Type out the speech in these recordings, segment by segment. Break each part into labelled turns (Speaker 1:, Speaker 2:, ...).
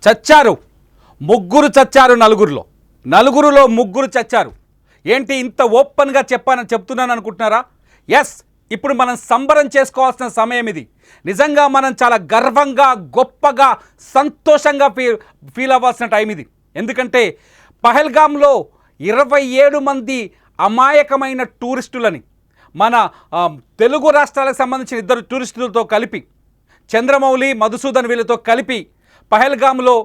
Speaker 1: చచ్చారు ముగ్గురు, చచ్చారు నలుగురులో ముగ్గురు చచ్చారు. ఏంటి ఇంత ఓపెన్గా చెప్తున్నాను అనుకుంటున్నారా? ఎస్, ఇప్పుడు మనం సంబరం చేసుకోవాల్సిన సమయం ఇది. నిజంగా మనం చాలా గర్వంగా, గొప్పగా, సంతోషంగా ఫీల్ అవ్వాల్సిన టైం ఇది. ఎందుకంటే పహల్గామ్లో 27 మంది అమాయకమైన టూరిస్టులని మన తెలుగు రాష్ట్రాలకు సంబంధించిన 2 టూరిస్టులతో కలిపి, చంద్రమౌళి, మధుసూదన్ వీళ్ళతో కలిపి పహల్గామ్లో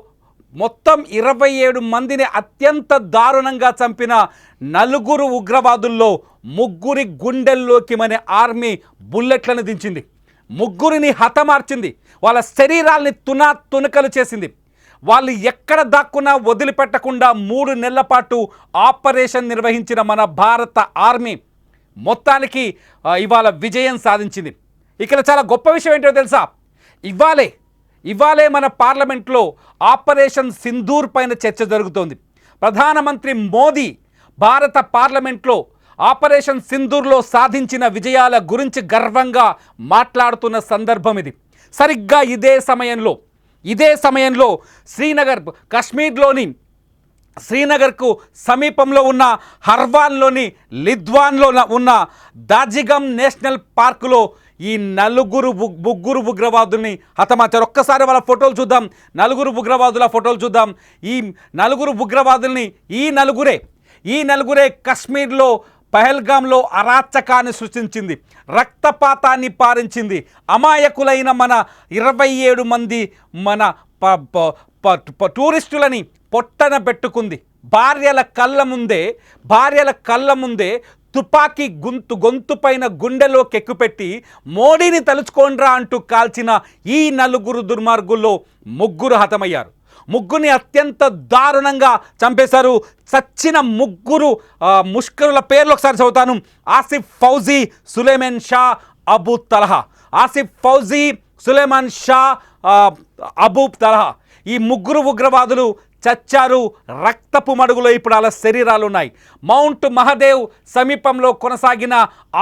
Speaker 1: మొత్తం 27 మందిని అత్యంత దారుణంగా చంపిన 4 ఉగ్రవాదుల్లో 3 గుండెల్లోకి మన ఆర్మీ బుల్లెట్లను దించింది. 3 హతమార్చింది. వాళ్ళ శరీరాల్ని తునకలు చేసింది. వాళ్ళు ఎక్కడ దాక్కున్నా వదిలిపెట్టకుండా 3 నెలల పాటు ఆపరేషన్ నిర్వహించిన మన భారత ఆర్మీ మొత్తానికి ఇవాళ విజయం సాధించింది. ఇక్కడ చాలా గొప్ప విషయం ఏంటో తెలుసా? ఇవాళే మన పార్లమెంట్లో ఆపరేషన్ సింధూర్ పైన చర్చ జరుగుతోంది. ప్రధానమంత్రి మోదీ భారత పార్లమెంట్లో ఆపరేషన్ సింధూర్లో సాధించిన విజయాల గురించి గర్వంగా మాట్లాడుతున్న సందర్భం ఇది. సరిగ్గా ఇదే సమయంలో శ్రీనగర్, కాశ్మీర్లోని శ్రీనగర్కు సమీపంలో ఉన్న హర్వాన్లోని లిద్వాన్లో ఉన్న దాజిగమ్ నేషనల్ పార్కులో ఈ 4 ఉగ్రవాదుల్ని హతమార్చారు. ఒక్కసారి వాళ్ళ ఫోటోలు చూద్దాం. 4 ఉగ్రవాదుల ఫోటోలు చూద్దాం. ఈ 4 ఉగ్రవాదుల్ని ఈ నలుగురే కశ్మీర్లో పహల్గామ్లో అరాచకాన్ని సృష్టించింది, రక్తపాతాన్ని పారించింది. అమాయకులైన మన 27 మంది మన టూరిస్టులని పొట్టన పెట్టుకుంది. భార్యల కళ్ళ ముందే తుపాకీ గొంతు పైన గుండెలోకి ఎక్కుపెట్టి మోడీని తలుచుకోండ్రా అంటూ కాల్చిన ఈ 4 దుర్మార్గుల్లో 3 హతమయ్యారు. 3 అత్యంత దారుణంగా చంపేశారు. చచ్చిన 3 ముష్కరుల పేర్లు ఒకసారి చదువుతాను. ఆసిఫ్ ఫౌజీ, సులేమాన్ షా, అబూ తలహా. ఆసిఫ్ ఫౌజీ, సులేమాన్ షా, అబూ తలహా. ఈ 3 ఉగ్రవాదులు చచ్చారు. రక్తపు మడుగులో ఇప్పుడు అలా శరీరాలు ఉన్నాయి. మౌంట్ మహదేవ్ సమీపంలో కొనసాగిన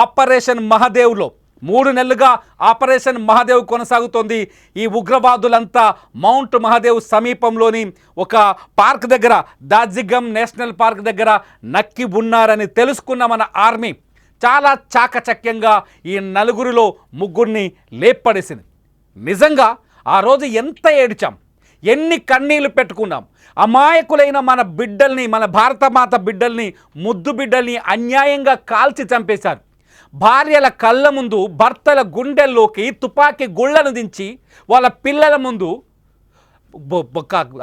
Speaker 1: ఆపరేషన్ మహదేవ్లో 3 నెలలుగా ఆపరేషన్ మహదేవ్ కొనసాగుతోంది. ఈ ఉగ్రవాదులంతా మౌంట్ మహదేవ్ సమీపంలోని ఒక పార్క్ దగ్గర, దాజిగమ్ నేషనల్ పార్క్ దగ్గర నక్కి ఉన్నారని తెలుసుకున్న మన ఆర్మీ చాలా చాకచక్యంగా ఈ 4 3 లేపడేసింది. నిజంగా ఆ రోజు ఎంత ఏడ్చాం, ఎన్ని కన్నీళ్లు పెట్టుకున్నాం. అమాయకులైన మన బిడ్డల్ని, మన భారతమాత బిడ్డల్ని, ముద్దు బిడ్డల్ని అన్యాయంగా కాల్చి చంపేశారు. భార్యల కళ్ళ ముందు భర్తల గుండెల్లోకి తుపాకీ గుళ్ళను దించి వాళ్ళ పిల్లల ముందు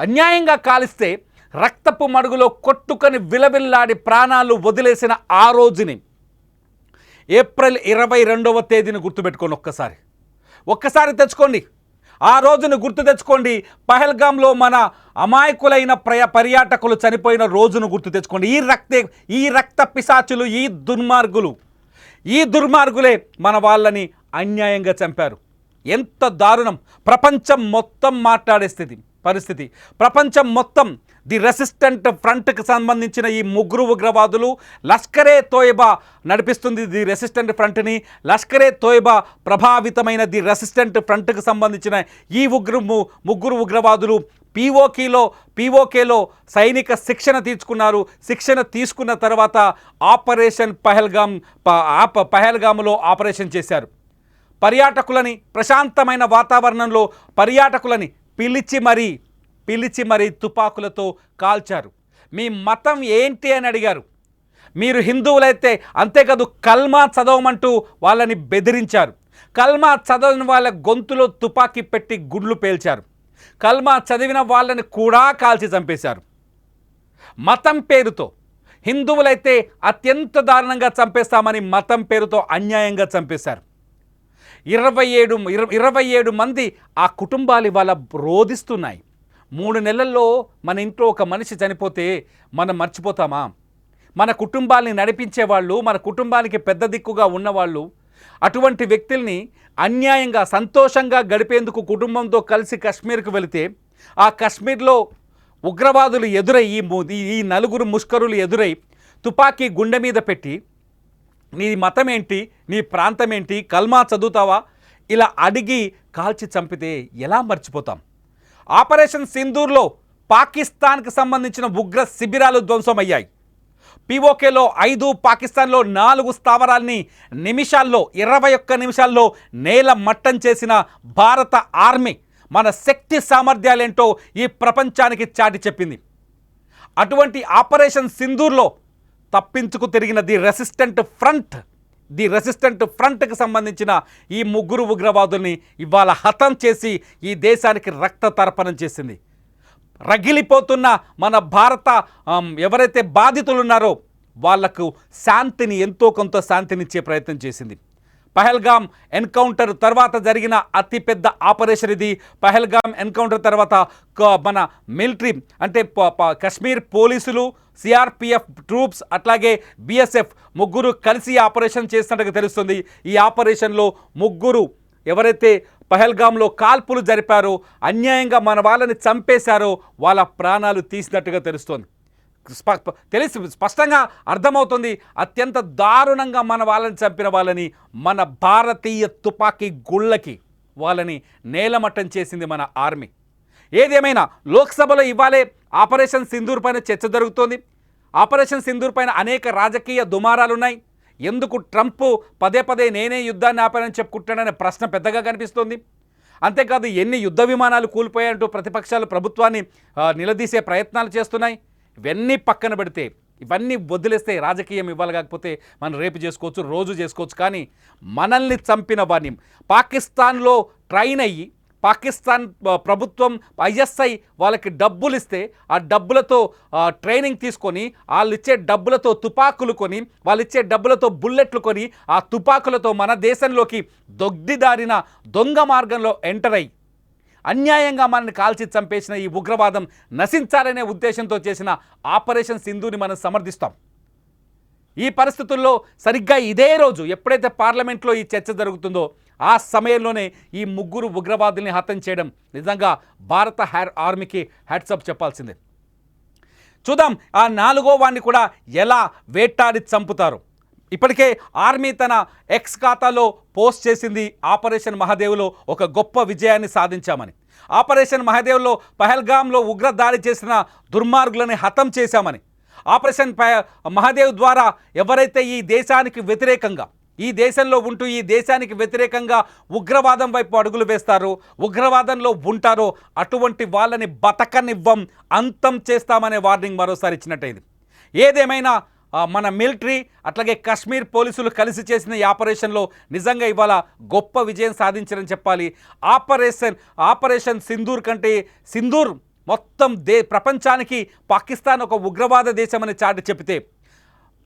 Speaker 1: అన్యాయంగా కాలిస్తే రక్తపు మడుగులో కొట్టుకొని విలవిల్లాడి ప్రాణాలు వదిలేసిన ఆ రోజుని, ఏప్రిల్ 22వ తేదీని గుర్తుపెట్టుకోండి. ఒక్కసారి తెచ్చుకోండి. ఆ రోజును గుర్తు తెచ్చుకోండి. పహల్గామ్లో మన అమాయకులైన పర్యాటకులు చనిపోయిన రోజును గుర్తు తెచ్చుకోండి. ఈ రక్త పిశాచులు, ఈ దుర్మార్గులే మన వాళ్ళని అన్యాయంగా చంపారు. ఎంత దారుణం! ప్రపంచం మొత్తం మాట్లాడే పరిస్థితి. ప్రపంచం మొత్తం ది రెసిస్టెంట్ ఫ్రంట్కి సంబంధించిన ఈ 3 ఉగ్రవాదులు, లష్కరే తోయిబా నడిపిస్తుంది ది రెసిస్టెంట్ ఫ్రంట్ని. లష్కరే తోయిబా ప్రభావితమైన ది రెసిస్టెంట్ ఫ్రంట్కి సంబంధించిన ఈ 3 ఉగ్రవాదులు పీఓకేలో సైనిక శిక్షణ తీసుకున్న తర్వాత ఆపరేషన్ పహల్గామ్లో ఆపరేషన్ చేశారు. పర్యాటకులని, ప్రశాంతమైన వాతావరణంలో పర్యాటకులని పిలిచి మరీ తుపాకులతో కాల్చారు. మీ మతం ఏంటి అని అడిగారు. మీరు హిందువులైతే అంతేకాదు, కల్మా చదవమంటూ వాళ్ళని బెదిరించారు. కల్మా చదవని వాళ్ళ గొంతులో తుపాకీ పెట్టి గుండ్లు పేల్చారు. కల్మా చదివిన వాళ్ళని కూడా కాల్చి చంపేశారు. మతం పేరుతో హిందువులైతే అత్యంత దారుణంగా చంపేస్తామని మతం పేరుతో అన్యాయంగా చంపేశారు. 27 మంది ఆ కుటుంబాలు ఇవాళ రోధిస్తున్నాయి. 3 నెలల్లో మన ఇంట్లో ఒక మనిషి చనిపోతే మనం మర్చిపోతామా? మన కుటుంబాన్ని నడిపించేవాళ్ళు, మన కుటుంబానికి పెద్ద దిక్కుగా ఉన్నవాళ్ళు అటువంటి వ్యక్తుల్ని అన్యాయంగా, సంతోషంగా గడిపేందుకు కుటుంబంతో కలిసి కాశ్మీర్కు వెళితే ఆ కాశ్మీర్లో ఉగ్రవాదులు ఎదురై, ఈ 4 ముష్కరులు ఎదురై తుపాకీ గుండె మీద పెట్టి, నీ మతం ఏంటి, నీ ప్రాంతం ఏంటి, కల్మా చదువుతావా ఇలా అడిగి కాల్చి చంపితే ఎలా మర్చిపోతాం? ఆపరేషన్ సింధూర్లో పాకిస్తాన్కి సంబంధించిన ఉగ్ర శిబిరాలు ధ్వంసమయ్యాయి. పీఓకేలో 5, పాకిస్తాన్లో 4 స్థావరాల్ని నిమిషాల్లో 21 నిమిషాల్లో నేల మట్టం చేసిన భారత ఆర్మీ మన శక్తి సామర్థ్యాలేంటో ఈ ప్రపంచానికి చాటి చెప్పింది. అటువంటి ఆపరేషన్ సింధూర్లో తప్పించుకు తిరిగిన ది రెసిస్టెంట్ ఫ్రంట్కి సంబంధించిన ఈ 3 ఉగ్రవాదుల్ని ఇవాళ హతం చేసి ఈ దేశానికి రక్త తర్పణం చేసింది. రగిలిపోతున్న మన భారత ఎవరైతే బాధితులు ఉన్నారో వాళ్లకు శాంతిని, ఎంతో కొంత శాంతినిచ్చే ప్రయత్నం చేసింది. పహల్గామ్ ఎన్కౌంటర్ తర్వాత జరిగిన అతిపెద్ద ఆపరేషన్ ఇది. పహల్గామ్ ఎన్కౌంటర్ తర్వాత మన మిలిటరీ అంటే కశ్మీర్ పోలీసులు, సిఆర్పిఎఫ్ ట్రూప్స్ అట్లాగే బిఎస్ఎఫ్ 3 కలిసి ఆపరేషన్ చేసినట్టుగా తెలుస్తుంది. ఈ ఆపరేషన్లో 3 ఎవరైతే పహల్గామ్లో కాల్పులు జరిపారో, అన్యాయంగా మన వాళ్ళని చంపేశారో వాళ్ళ ప్రాణాలు తీసినట్టుగా తెలుస్తోంది. స్పష్టంగా అర్థమవుతుంది అత్యంత దారుణంగా మన వాళ్ళని చంపిన వాళ్ళని మన భారతీయ తుపాకీ గుళ్ళకి వాళ్ళని నేలమట్టం చేసింది మన ఆర్మీ. ఏదేమైనా లోక్సభలో ఇవాళే ఆపరేషన్ సింధూర్ పైన చర్చ జరుగుతోంది. ఆపరేషన్ సింధూర్ పైన అనేక రాజకీయ దుమారాలున్నాయి. ఎందుకు ట్రంప్ పదే పదే నేనే యుద్ధాన్ని ఆపానని చెప్పుకుంటాడనే ప్రశ్న పెద్దగా కనిపిస్తోంది. అంతేకాదు ఎన్ని యుద్ధ విమానాలు కూలిపోయాయంటూ ప్రతిపక్షాలు ప్రభుత్వాన్ని నిలదీసే ప్రయత్నాలు చేస్తున్నాయి. ఇవన్నీ పక్కన పెడితే, ఇవన్నీ వదిలేస్తే రాజకీయం ఇవ్వాలి, కాకపోతే మనం రేపు చేసుకోవచ్చు, రోజు చేసుకోవచ్చు. కానీ మనల్ని చంపిన వారిని పాకిస్తాన్లో ట్రైన్ అయ్యి పాకిస్తాన్ ప్రభుత్వం ఐఎస్ఐ వాళ్ళకి డబ్బులు ఇస్తే ఆ డబ్బులతో ట్రైనింగ్ తీసుకొని వాళ్ళు ఇచ్చే డబ్బులతో తుపాకులు కొని, వాళ్ళు ఇచ్చే డబ్బులతో బుల్లెట్లు కొని ఆ తుపాకులతో మన దేశంలోకి దొగ్దిదారిన దొంగ మార్గంలో ఎంటర్ అయ్యి అన్యాయంగా మనల్ని కాల్చి చంపేసిన ఈ ఉగ్రవాదం నశించాలనే ఉద్దేశంతో చేసిన ఆపరేషన్ సింధూని మనం సమర్థిస్తాం. ఈ పరిస్థితుల్లో సరిగ్గా ఇదే రోజు ఎప్పుడైతే పార్లమెంట్లో ఈ చర్చ జరుగుతుందో ఆ సమయంలోనే ఈ 3 ఉగ్రవాదుల్ని హతం చేయడం నిజంగా భారత ఆర్మీకి హ్యాట్సప్ చెప్పాల్సిందే. చూద్దాం ఆ 4వ వాడిని కూడా ఎలా వేటాడి చంపుతారు. ఇప్పటికే ఆర్మీ తన ఎక్స్ ఖాతాలో పోస్ట్ చేసింది ఆపరేషన్ మహాదేవ్లో ఒక గొప్ప విజయాన్ని సాధించామని. ఆపరేషన్ మహాదేవ్లో పహల్గామ్లో ఉగ్ర దాడి చేసిన దుర్మార్గులని హతం చేశామని. ఆపరేషన్ మహాదేవ్ ద్వారా ఎవరైతే ఈ దేశానికి వ్యతిరేకంగా, ఈ దేశంలో ఉంటూ ఈ దేశానికి వ్యతిరేకంగా ఉగ్రవాదం వైపు అడుగులు వేస్తారో, ఉగ్రవాదంలో ఉంటారో అటువంటి వాళ్ళని బతకనివ్వం, అంతం చేస్తామనే వార్నింగ్ మరోసారి ఇచ్చినట్టయింది. ఏదేమైనా మన మిలిటరీ అట్లాగే కశ్మీర్ పోలీసులు కలిసి చేసిన ఈ ఆపరేషన్లో నిజంగా ఇవాళ గొప్ప విజయం సాధించారని చెప్పాలి. ఆపరేషన్ సింధూర్ కంటే సింధూర్ మొత్తం ప్రపంచానికి పాకిస్తాన్ ఒక ఉగ్రవాద దేశమని చాటి చెబితే,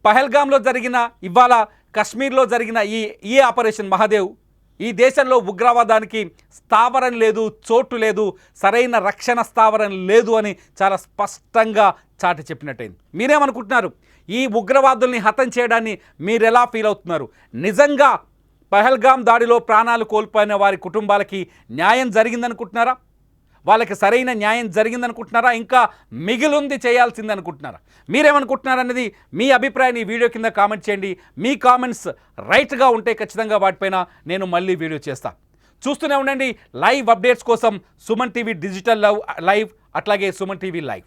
Speaker 1: పహల్గామ్లో జరిగిన ఇవాళ కశ్మీర్లో జరిగిన ఈ ఆపరేషన్ మహాదేవ్ ఈ దేశంలో ఉగ్రవాదానికి స్థావరం లేదు, చోటు లేదు, సరైన రక్షణ స్థావరం లేదు అని చాలా స్పష్టంగా చాటి చెప్పినట్టయింది. మీరేమనుకుంటున్నారు? ఈ ఉగ్రవాదుల్ని హతం చేయడాన్ని మీరెలా ఫీల్ అవుతున్నారు? నిజంగా పహల్గామ్ దాడిలో ప్రాణాలు కోల్పోయిన వారి కుటుంబాలకి న్యాయం జరిగిందనుకుంటున్నారా? వాళ్ళకి సరైన న్యాయం జరిగిందనుకుంటున్నారా? ఇంకా మిగిలింది చేయాల్సింది అనుకుంటున్నారా? మీరేమనుకుంటున్నారనేది మీ అభిప్రాయాన్ని ఈ వీడియో కింద కామెంట్ చేయండి. మీ కామెంట్స్ రైట్గా ఉంటే ఖచ్చితంగా వాటిపైన నేను మళ్ళీ వీడియో చేస్తాను. చూస్తూనే ఉండండి లైవ్ అప్డేట్స్ కోసం సుమన్ టీవీ డిజిటల్ లైవ్ అట్లాగే సుమన్ టీవీ లైవ్.